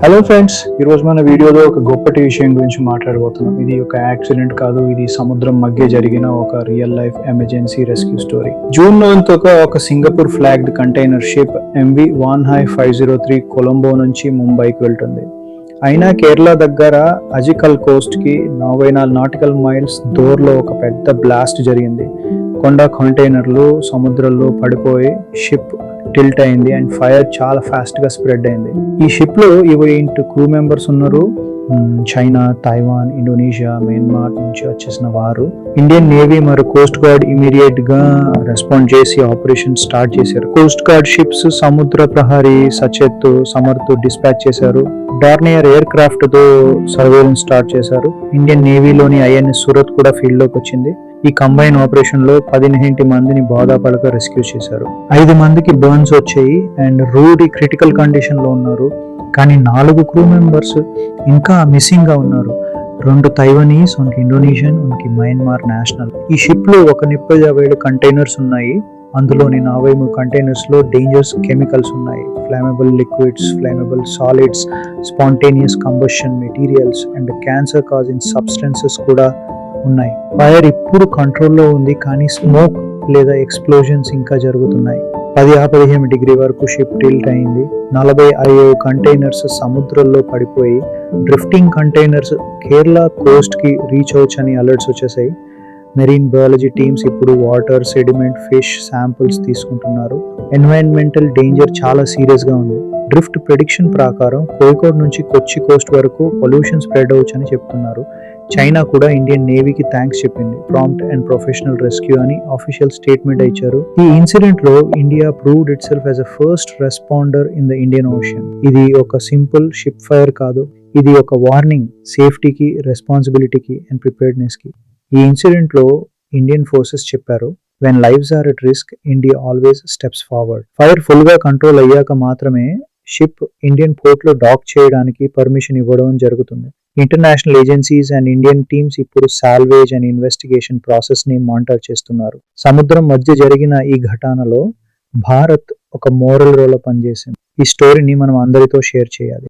Hello friends, ఈరోజు మన వీడియోలో ఒక గొప్పటి విషయం గురించి మాట్లాడబోతున్నాం. ఇది ఒక యాక్సిడెంట్ కాదు, ఇది సముద్రం మధ్య జరిగిన ఒక real life emergency rescue story. June 9 ఒక Singapore flagged container ship MV వాన్హాయ్ 503 Colombo నుంచి ముంబైకి వెళ్తుంది. అయినా కేరళ దగ్గర అజికల్ కోస్ట్ కి 44 నాటికల్ మైల్స్ దూరంలో ఒక పెద్ద బ్లాస్ట్ జరిగింది. కొండ కంటైనర్లు సముద్రంలో పడిపోయి షిప్ టిల్ట్ అయింది అండ్ ఫైర్ చాలా ఫాస్ట్ గా స్ప్రెడ్ అయింది. ఈ షిప్ లో 28 క్రూ మెంబర్స్ ఉన్నారు. చైనా, తైవాన్, ఇండోనేషియా, మయన్మార్ నుంచి వచ్చేసిన వారు. ఇండియన్ నేవీ మరియు కోస్ట్ గార్డ్ ఇమీడియట్ గా రెస్పాండ్ చేసి ఆపరేషన్ స్టార్ట్ చేశారు. కోస్ట్ గార్డ్ షిప్స్ సముద్ర ప్రహరీ సచేత్, సమర్థ్ డిస్పాచ్ చేశారు. డార్నియర్ ఎయిర్ క్రాఫ్ట్ తో సర్వేలెన్స్ స్టార్ట్ చేశారు. ఇండియన్ నేవీలోని INS సూరత్ కూడా ఫీల్డ్ లోకి వచ్చింది. ఈ కంబైన్ ఆపరేషన్ లో 18 మందిని బాధాపడక రెస్క్యూ చేశారు. 5 మందికి బర్న్స్ వచ్చాయి అండ్ రూడీ క్రిటికల్ కండిషన్ లో ఉన్నారు. కానీ 4 క్రూ మెంబర్స్ ఇంకా మిస్సింగ్ గా ఉన్నారు. 2 తైవానీస్, 1 ఇండోనేషియన్, 1 మయన్మార్ నేషనల్. ఈ షిప్ లో 157 కంటైనర్స్ ఉన్నాయి. అందులోని 43 కంటైనర్స్ లో డేంజరస్ కెమికల్స్ ఉన్నాయి. Flammable liquids, flammable solids, spontaneous combustion materials and cancer causing substances కూడా ఉన్నాయి. ఫైర్ ఇప్పుడు కంట్రోల్లో ఉంది, కానీ స్మోక్ లేదా ఎక్స్ప్లోజన్స్ ఇంకా జరుగుతున్నాయి. 10-15 డిగ్రీ వరకు షిప్ టిల్ట్ అయింది. 45 కంటైనర్స్ సముద్రంలో పడిపోయి డ్రిఫ్టింగ్ కంటైనర్స్ కేరళ కోస్ట్ కి రీచ్ అవచ్చని అలర్ట్స్ వచ్చేసాయి. మెరీన్ బయాలజీ టీమ్స్ ఇప్పుడు వాటర్, సెడిమెంట్, ఫిష్ శాంపుల్స్ తీసుకుంటున్నారు. ఎన్వైరన్మెంటల్ డేంజర్ చాలా సీరియస్ గా ఉంది. డ్రిఫ్ట్ ప్రెడిక్షన్ ప్రకారం కోయికోడ్ నుంచి కొచ్చి కోస్ట్ వరకు పొల్యూషన్ స్ప్రెడ్ అవచ్చని చెప్తున్నారు. చైనా కూడా ఇండియన్ నేవీకి థ్యాంక్స్ చెప్పింది. ప్రాంప్ట్ అండ్ ప్రొఫెషనల్ రెస్క్యూ అని ఆఫీషియల్ స్టేట్మెంట్ ఇచ్చారు. ఈ ఇన్సిడెంట్ లో India proved it self as a first responder in the Indian ocean. ఇది ఒక సింపుల్ షిప్ ఫైర్ కాదు, ఇది ఒక వార్నింగ్ సేఫ్టీకి, రెస్పాన్సిబిలిటీకి అండ్ ప్రిపేర్డ్నెస్ కి. ఈ ఇన్సిడెంట్ లో ఇండియన్ ఫోర్సెస్ చెప్పారు, when lives are at risk, India always steps forward. Fire full గా కంట్రోల్ అయ్యాక మాత్రమే షిప్ ఇండియన్ పోర్ట్ లో డాక్ చేయడానికి పర్మిషన్ ఇవ్వడం జరుగుతుంది. International agencies and Indian teams ఇప్పుడు సాల్వేజ్ అండ్ ఇన్వెస్టిగేషన్ ప్రాసెస్ ని మానిటర్ చేస్తున్నారు. సముద్రం మధ్య జరిగిన ఈ ఘటనలో భారత్ ఒక మోరల్ రోల్ పనిచేసింది. ఈ స్టోరీని మనం అందరితో షేర్ చేయాలి.